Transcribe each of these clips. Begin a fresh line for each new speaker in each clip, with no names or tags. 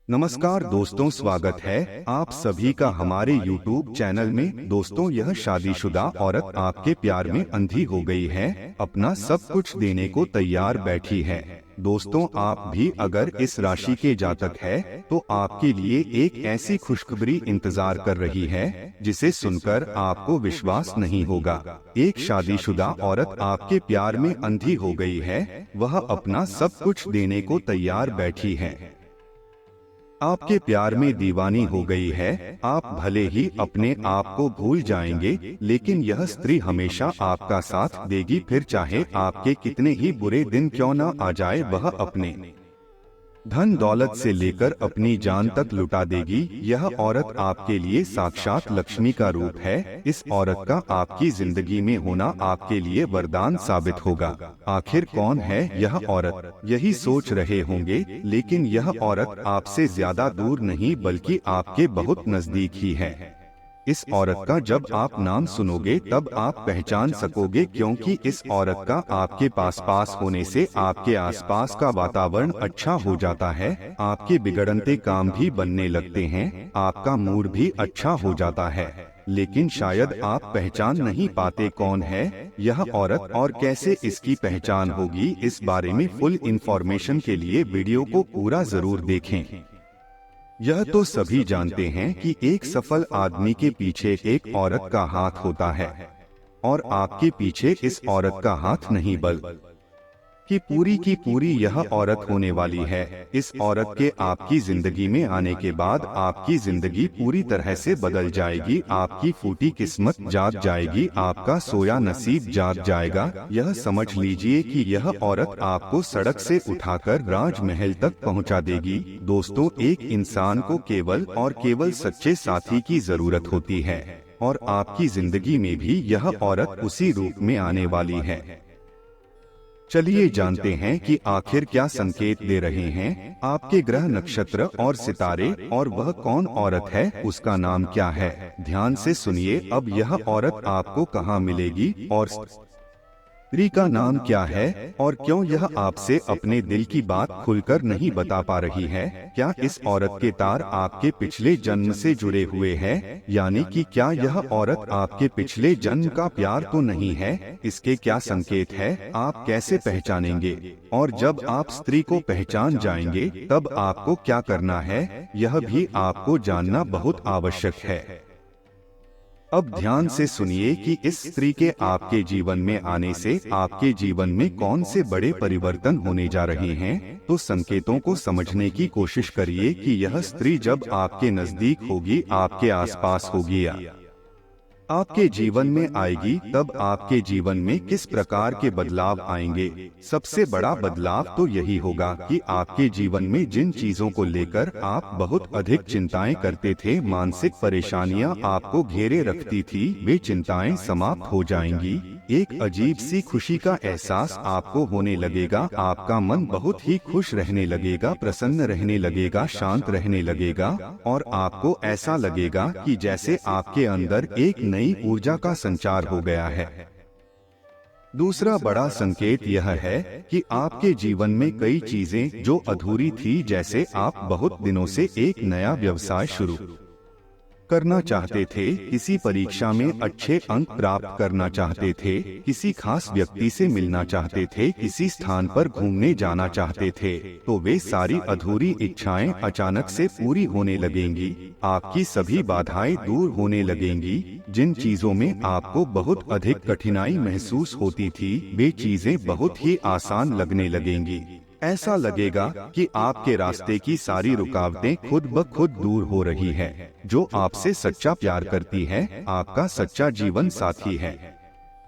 नमस्कार दोस्तों, स्वागत है आप सभी का हमारे YouTube चैनल में। दोस्तों, यह शादीशुदा औरत आपके प्यार में अंधी हो गई है, अपना सब कुछ देने को तैयार बैठी है। दोस्तों, आप भी अगर इस राशि के जातक है तो आपके लिए एक ऐसी खुशखबरी इंतजार कर रही है जिसे सुनकर आपको विश्वास नहीं होगा। एक शादीशुदा औरत आपके प्यार में अंधी हो गई है, वह अपना सब कुछ देने को तैयार बैठी है, आपके प्यार में दीवानी हो गई है। आप भले ही अपने आप को भूल जाएंगे, लेकिन यह स्त्री हमेशा आपका साथ देगी, फिर चाहे आपके कितने ही बुरे दिन क्यों न आ जाए। वह अपने धन दौलत से लेकर अपनी जान तक लुटा देगी। यह औरत आपके लिए साक्षात लक्ष्मी का रूप है। इस औरत का आपकी जिंदगी में होना आपके लिए वरदान साबित होगा। आखिर कौन है यह औरत, यही सोच रहे होंगे, लेकिन यह औरत आपसे ज्यादा दूर नहीं बल्कि आपके बहुत नजदीक ही है। इस औरत का जब आप नाम सुनोगे तब आप पहचान सकोगे, क्योंकि इस औरत का आपके पास होने से आपके आसपास का वातावरण अच्छा हो जाता है, आपके बिगड़ते काम भी बनने लगते हैं, आपका मूड भी अच्छा हो जाता है। लेकिन शायद आप पहचान नहीं पाते कौन है यह औरत और कैसे इसकी पहचान होगी। इस बारे में फुल इंफॉर्मेशन के लिए वीडियो को पूरा जरूर देखें। यह तो सभी जानते हैं कि एक सफल आदमी के पीछे एक औरत का हाथ होता है, और आपके पीछे इस औरत का हाथ नहीं कि पूरी की पूरी यह औरत होने वाली है। इस औरत के आपकी जिंदगी में आने के बाद आपकी जिंदगी पूरी तरह से बदल जाएगी। आपकी फूटी किस्मत जाग जाएगी, आपका सोया नसीब जाग जाएगा। यह समझ लीजिए कि यह औरत आपको सड़क से उठाकर राजमहल तक पहुंचा देगी। दोस्तों, एक इंसान को केवल और केवल सच्चे साथी की जरूरत होती है, और आपकी जिंदगी में भी यह औरत उसी रूप में आने वाली है। चलिए जानते हैं कि आखिर क्या संकेत दे रहे हैं आपके ग्रह, नक्षत्र और सितारे, और वह कौन औरत है, उसका नाम क्या है। ध्यान से सुनिए, अब यह औरत आपको कहाँ मिलेगी और स्त्री का नाम क्या है, और क्यों यह आपसे अपने दिल की बात खुलकर नहीं बता पा रही है। क्या इस औरत के तार आपके पिछले जन्म से जुड़े हुए हैं, यानी कि क्या यह औरत आपके पिछले जन्म का प्यार तो नहीं है। इसके क्या संकेत है, आप कैसे पहचानेंगे, और जब आप स्त्री को पहचान जाएंगे तब आपको क्या करना है, यह भी आपको जानना बहुत आवश्यक है। अब ध्यान से सुनिए कि इस स्त्री के आपके जीवन में आने से आपके जीवन में कौन से बड़े परिवर्तन होने जा रहे हैं। तो संकेतों को समझने की कोशिश करिए कि यह स्त्री जब आपके नजदीक होगी, आपके आसपास होगी या आपके जीवन में आएगी, तब आपके जीवन में किस प्रकार के बदलाव आएंगे। सबसे बड़ा बदलाव तो यही होगा कि आपके जीवन में जिन चीजों को लेकर आप बहुत अधिक चिंताएं करते थे, मानसिक परेशानियां आपको घेरे रखती थी, वे चिंताएं समाप्त हो जाएंगी। एक अजीब सी खुशी का एहसास आपको होने लगेगा। आपका मन बहुत ही खुश रहने लगेगा, प्रसन्न रहने लगेगा, शांत रहने लगेगा, और आपको ऐसा लगेगा कि जैसे आपके अंदर एक नई ऊर्जा का संचार हो गया है। दूसरा बड़ा संकेत यह है कि आपके जीवन में कई चीजें जो अधूरी थी, जैसे आप बहुत दिनों से एक नया व्यवसाय शुरू करना चाहते थे, किसी परीक्षा में अच्छे अंक प्राप्त करना चाहते थे, किसी खास व्यक्ति से मिलना चाहते थे, किसी स्थान पर घूमने जाना चाहते थे, तो वे सारी अधूरी इच्छाएं अचानक से पूरी होने लगेंगी। आपकी सभी बाधाएं दूर होने लगेंगी। जिन चीजों में आपको बहुत अधिक कठिनाई महसूस होती थी, वे चीजें बहुत ही आसान लगने लगेंगी। ऐसा लगेगा कि आपके रास्ते की सारी रुकावटें खुद ब खुद दूर हो रही है। जो आपसे सच्चा प्यार करती है, आपका सच्चा जीवन साथी है।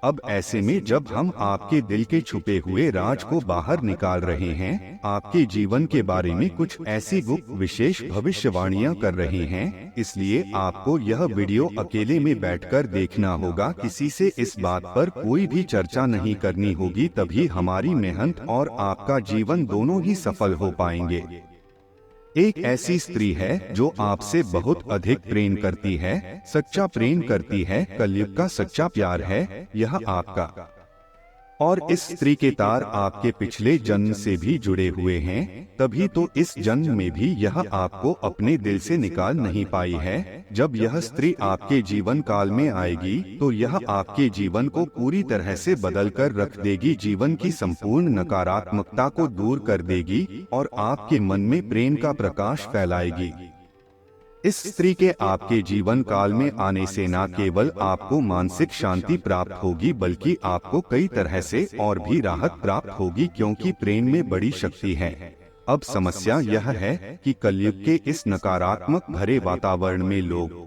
अब ऐसे में जब हम आपके दिल के छुपे हुए राज को बाहर निकाल रहे हैं, आपके जीवन के बारे में कुछ ऐसी गुप्त विशेष भविष्यवाणियां कर रहे हैं, इसलिए आपको यह वीडियो अकेले में बैठकर देखना होगा। किसी से इस बात पर कोई भी चर्चा नहीं करनी होगी, तभी हमारी मेहनत और आपका जीवन दोनों ही सफल हो पाएंगे। एक ऐसी स्त्री है जो आपसे बहुत अधिक प्रेम करती है, सच्चा प्रेम करती है, कलयुग का सच्चा प्यार है। यह आपका और इस स्त्री के तार आपके पिछले जन्म से भी जुड़े हुए हैं, तभी तो इस जन्म में भी यह आपको अपने दिल से निकाल नहीं पाई है। जब यह स्त्री आपके जीवन काल में आएगी तो यह आपके जीवन को पूरी तरह से बदल कर रख देगी, जीवन की संपूर्ण नकारात्मकता को दूर कर देगी और आपके मन में प्रेम का प्रकाश फैलाएगी। इस स्त्री के आपके जीवन काल में आने से न केवल आपको मानसिक शांति प्राप्त होगी बल्कि आपको कई तरह से और भी राहत प्राप्त होगी, क्योंकि प्रेम में बड़ी शक्ति है। अब समस्या यह है कि कलयुग के इस नकारात्मक भरे वातावरण में लोग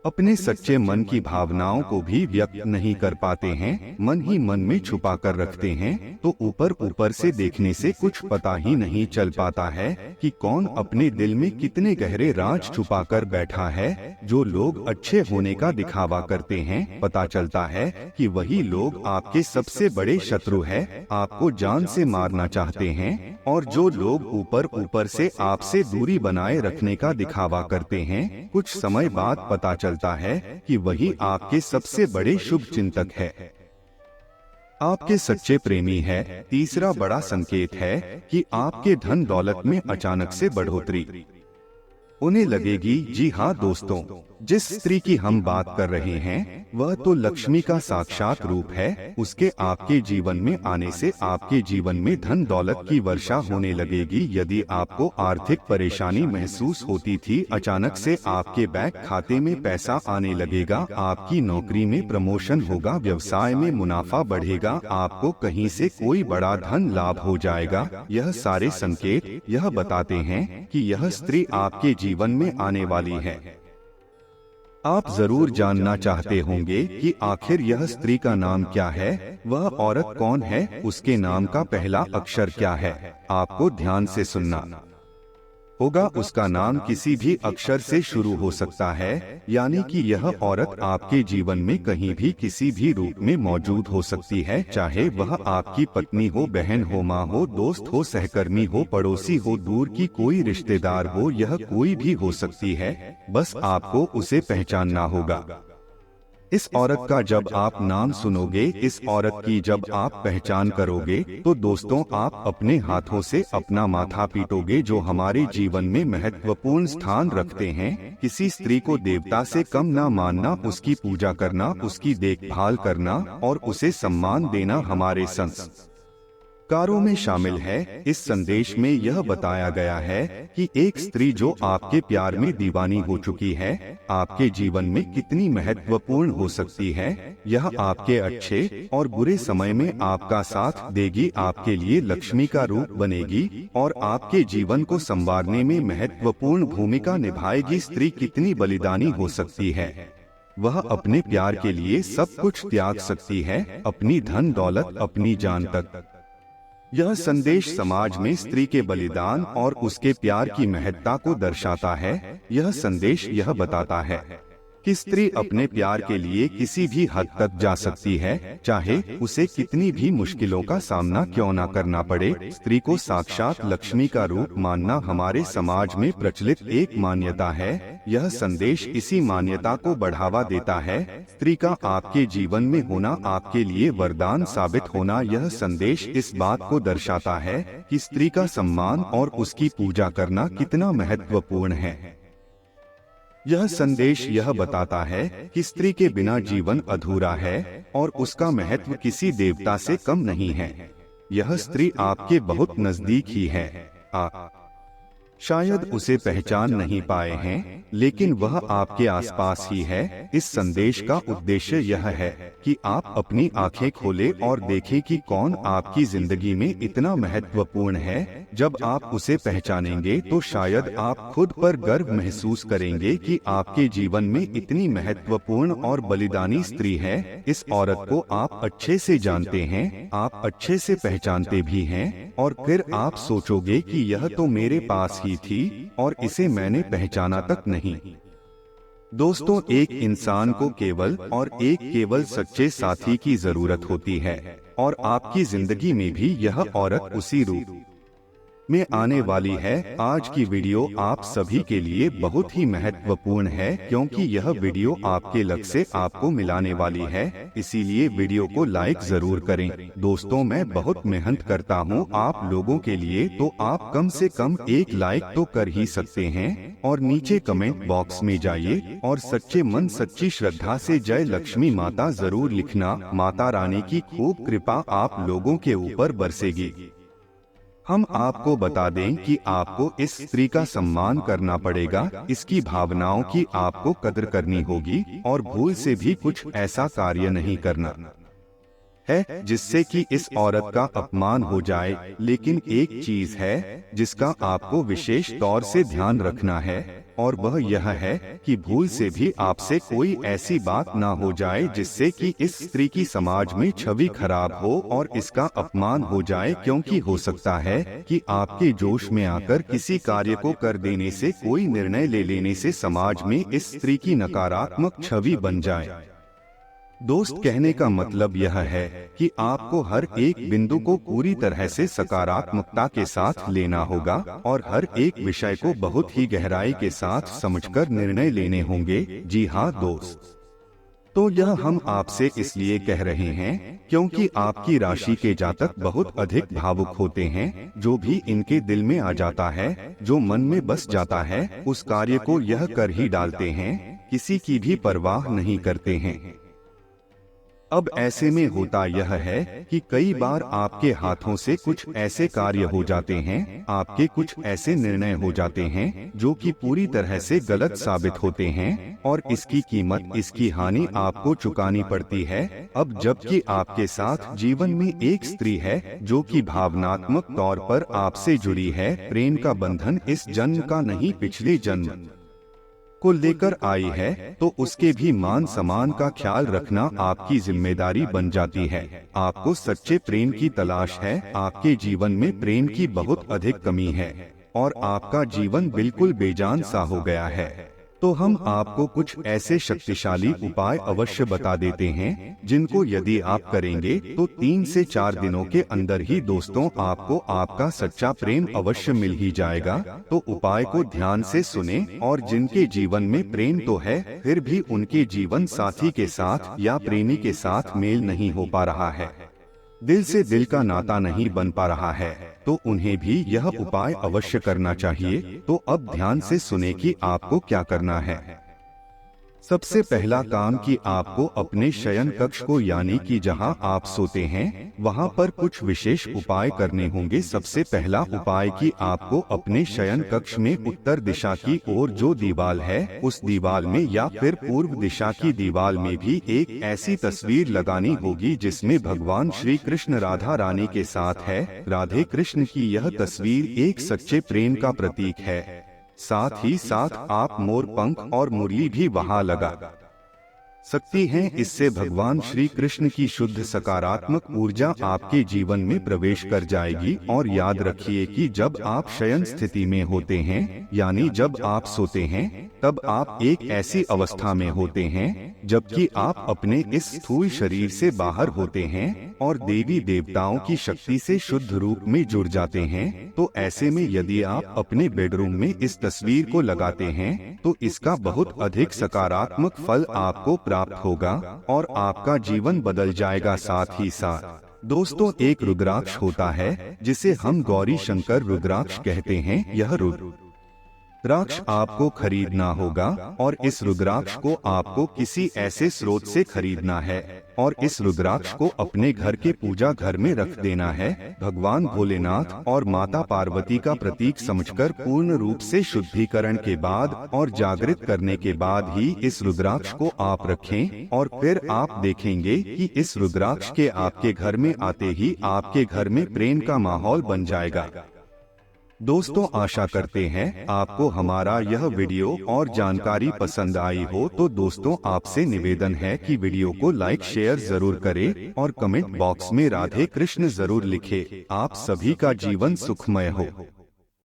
अपने सच्चे मन की भावनाओं को भी व्यक्त नहीं कर पाते हैं, मन ही मन में छुपा कर रखते हैं। तो ऊपर ऊपर से देखने से कुछ पता ही नहीं चल पाता है कि कौन अपने दिल में कितने गहरे राज छुपा कर बैठा है। जो लोग अच्छे होने का दिखावा करते हैं, पता चलता है कि वही लोग आपके सबसे बड़े शत्रु है, आपको जान से मारना चाहते हैं। और जो लोग ऊपर ऊपर से आपसे दूरी बनाए रखने का दिखावा करते हैं, कुछ समय बाद पता चलता है कि वही आपके सबसे बड़े शुभ चिंतक है, आपके सच्चे प्रेमी है। तीसरा बड़ा संकेत है कि आपके धन दौलत में अचानक से बढ़ोतरी उन्हें लगेगी। जी हाँ दोस्तों, जिस स्त्री की हम बात कर रहे हैं वह तो लक्ष्मी का साक्षात रूप है। उसके आपके जीवन में आने से आपके जीवन में धन दौलत की वर्षा होने लगेगी। यदि आपको आर्थिक परेशानी महसूस होती थी, अचानक से आपके बैंक खाते में पैसा आने लगेगा, आपकी नौकरी में प्रमोशन होगा, व्यवसाय में मुनाफा बढ़ेगा, आपको कहीं से कोई बड़ा धन लाभ हो जाएगा। यह सारे संकेत यह बताते हैं कि यह स्त्री आपके जीवन में आने वाली है। आप जरूर जानना चाहते होंगे कि आखिर यह स्त्री का नाम क्या है, वह औरत कौन है, उसके नाम का पहला अक्षर क्या है। आपको ध्यान से सुनना होगा। उसका नाम किसी भी अक्षर से शुरू हो सकता है, यानी कि यह औरत आपके जीवन में कहीं भी किसी भी रूप में मौजूद हो सकती है, चाहे वह आपकी पत्नी हो, बहन हो, माँ हो, दोस्त हो, सहकर्मी हो, पड़ोसी हो, दूर की कोई रिश्तेदार हो, यह कोई भी हो सकती है। बस आपको उसे पहचानना होगा। इस औरत का जब आप नाम सुनोगे, इस औरत की जब आप पहचान करोगे, तो दोस्तों आप अपने हाथों से अपना माथा पीटोगे। जो हमारे जीवन में महत्वपूर्ण स्थान रखते हैं, किसी स्त्री को देवता से कम ना मानना, उसकी पूजा करना, उसकी देखभाल करना और उसे सम्मान देना हमारे संस्कारों में शामिल है। इस संदेश में यह बताया गया है कि एक स्त्री जो आपके प्यार में दीवानी हो चुकी है, आपके जीवन में कितनी महत्वपूर्ण हो सकती है। यह आपके अच्छे और बुरे समय में आपका साथ देगी, आपके लिए लक्ष्मी का रूप बनेगी और आपके जीवन को संवारने में महत्वपूर्ण भूमिका निभाएगी। स्त्री कितनी बलिदानी हो सकती है, वह अपने प्यार के लिए सब कुछ त्याग सकती है, अपनी धन दौलत, अपनी जान तक। यह संदेश समाज में स्त्री के बलिदान और उसके प्यार की महत्ता को दर्शाता है। यह संदेश यह बताता है कि स्त्री अपने प्यार के लिए किसी भी हद तक जा सकती है, चाहे उसे कितनी भी मुश्किलों का सामना क्यों न करना पड़े। स्त्री को साक्षात लक्ष्मी का रूप मानना हमारे समाज में प्रचलित एक मान्यता है। यह संदेश इसी मान्यता को बढ़ावा देता है। स्त्री का आपके जीवन में होना आपके लिए वरदान साबित होना। यह संदेश इस बात को दर्शाता है कि स्त्री का सम्मान और उसकी पूजा करना कितना महत्वपूर्ण है। यह संदेश यह बताता है कि स्त्री के बिना जीवन अधूरा है और उसका महत्व किसी देवता से कम नहीं है। यह स्त्री आपके बहुत नजदीक ही है। आप शायद उसे पहचान नहीं पाए हैं, लेकिन वह आपके आसपास ही है। इस संदेश का उद्देश्य यह है कि आप अपनी आंखें खोलें और देखें कि कौन आपकी जिंदगी में इतना महत्वपूर्ण है। जब आप उसे पहचानेंगे तो शायद आप खुद पर गर्व महसूस करेंगे कि आपके जीवन में इतनी महत्वपूर्ण और बलिदानी स्त्री है। इस औरत को आप अच्छे से जानते हैं, आप अच्छे से पहचानते भी हैं, और फिर आप सोचोगे कि यह तो मेरे पास ही थी और इसे मैंने पहचाना तक नहीं। दोस्तों, एक इंसान को केवल सच्चे साथी की जरूरत होती है, और आपकी जिंदगी में भी यह औरत उसी रूप में आने वाली है। आज की वीडियो आप सभी के लिए बहुत ही महत्वपूर्ण है, क्योंकि यह वीडियो आपके लक्ष्य से आपको मिलाने वाली है, इसीलिए वीडियो को लाइक जरूर करें। दोस्तों, मैं बहुत मेहनत करता हूं आप लोगों के लिए, तो आप कम से कम एक लाइक तो कर ही सकते हैं। और नीचे कमेंट बॉक्स में जाइए और सच्चे मन सच्ची श्रद्धा से जय लक्ष्मी माता जरूर लिखना। माता रानी की खूब कृपा आप लोगों के ऊपर बरसेगी। हम आपको बता दें कि आपको इस स्त्री का सम्मान करना पड़ेगा, इसकी भावनाओं की आपको कदर करनी होगी और भूल से भी कुछ ऐसा कार्य नहीं करना है जिससे कि इस औरत का अपमान हो जाए। लेकिन एक चीज है जिसका आपको विशेष तौर से ध्यान रखना है, और वह यह है कि भूल से भी आपसे कोई ऐसी बात ना हो जाए जिससे कि इस स्त्री की समाज में छवि खराब हो और इसका अपमान हो जाए, क्योंकि हो सकता है कि आपके जोश में आकर किसी कार्य को कर देने से, कोई निर्णय ले लेने से समाज में इस स्त्री की नकारात्मक छवि बन जाए। दोस्त, कहने का मतलब यह है कि आपको हर एक बिंदु को पूरी तरह से सकारात्मकता के साथ लेना होगा और हर एक विषय को बहुत ही गहराई के साथ समझकर निर्णय लेने होंगे। जी हाँ दोस्त, तो यह हम आपसे इसलिए कह रहे हैं क्योंकि आपकी राशि के जातक बहुत अधिक भावुक होते हैं। जो भी इनके दिल में आ जाता है, जो मन में बस जाता है, उस कार्य को यह कर ही डालते हैं, किसी की भी परवाह नहीं करते हैं। अब ऐसे में होता यह है कि कई बार आपके हाथों से कुछ ऐसे कार्य हो जाते हैं, आपके कुछ ऐसे निर्णय हो जाते हैं जो कि पूरी तरह से गलत साबित होते हैं, और इसकी कीमत, इसकी हानि आपको चुकानी पड़ती है। अब जबकि आपके साथ जीवन में एक स्त्री है जो कि भावनात्मक तौर पर आपसे जुड़ी है, प्रेम का बंधन इस जन्म का नहीं पिछले जन्म को लेकर आई है, तो उसके भी मान सम्मान का ख्याल रखना आपकी जिम्मेदारी बन जाती है। आपको सच्चे प्रेम की तलाश है, आपके जीवन में प्रेम की बहुत अधिक कमी है और आपका जीवन बिल्कुल बेजान सा हो गया है। तो हम आपको कुछ ऐसे शक्तिशाली उपाय अवश्य बता देते हैं जिनको यदि आप करेंगे तो 3 से 4 दिनों के अंदर ही दोस्तों आपको आपका सच्चा प्रेम अवश्य मिल ही जाएगा। तो उपाय को ध्यान से सुने, और जिनके जीवन में प्रेम तो है फिर भी उनके जीवन साथी के साथ या प्रेमी के साथ मेल नहीं हो पा रहा है, दिल से दिल का नाता नहीं बन पा रहा है, तो उन्हें भी यह उपाय अवश्य करना चाहिए। तो अब ध्यान से सुने कि आपको क्या करना है। सबसे पहला काम कि आपको अपने शयन कक्ष को, यानी कि जहां आप सोते हैं, वहां पर कुछ विशेष उपाय करने होंगे। सबसे पहला उपाय कि आपको अपने शयन कक्ष में उत्तर दिशा की ओर जो दीवार है, उस दीवार में या फिर पूर्व दिशा की दीवार में भी एक ऐसी तस्वीर लगानी होगी जिसमें भगवान श्री कृष्ण राधा रानी के साथ है। राधे कृष्ण की यह तस्वीर एक सच्चे प्रेम का प्रतीक है। साथ ही साथ आप मोर पंख और मुरली भी वहां लगा सकती हैं। इससे भगवान श्री कृष्ण की शुद्ध सकारात्मक ऊर्जा आपके जीवन में प्रवेश कर जाएगी। और याद रखिए कि जब आप शयन स्थिति में होते हैं, यानी जब आप सोते हैं, तब आप एक ऐसी अवस्था में होते हैं जबकि आप अपने इस स्थूल शरीर से बाहर होते हैं और देवी देवताओं की शक्ति से शुद्ध रूप में जुड़ जाते हैं। तो ऐसे में यदि आप अपने बेडरूम में इस तस्वीर को लगाते हैं तो इसका बहुत अधिक सकारात्मक फल आपको प्राप्त होगा और आपका जीवन बदल जाएगा। साथ ही साथ दोस्तों, एक रुद्राक्ष होता है जिसे हम गौरी शंकर रुद्राक्ष कहते हैं। यह रुद्राक्ष आपको खरीदना होगा और इस रुद्राक्ष को आपको किसी ऐसे स्रोत से खरीदना है और इस रुद्राक्ष को अपने घर के पूजा घर में रख देना है। भगवान भोलेनाथ और माता पार्वती का प्रतीक समझकर पूर्ण रूप से शुद्धिकरण के बाद और जागृत करने के बाद ही इस रुद्राक्ष को आप रखें। और फिर आप देखेंगे कि इस रुद्राक्ष के आपके घर में आते ही आपके घर में प्रेम का माहौल बन जाएगा। दोस्तों, आशा करते हैं आपको हमारा यह वीडियो और जानकारी पसंद आई हो। तो दोस्तों, आपसे निवेदन है कि वीडियो को लाइक शेयर जरूर करें और कमेंट बॉक्स में राधे कृष्ण जरूर लिखें। आप सभी का जीवन सुखमय हो।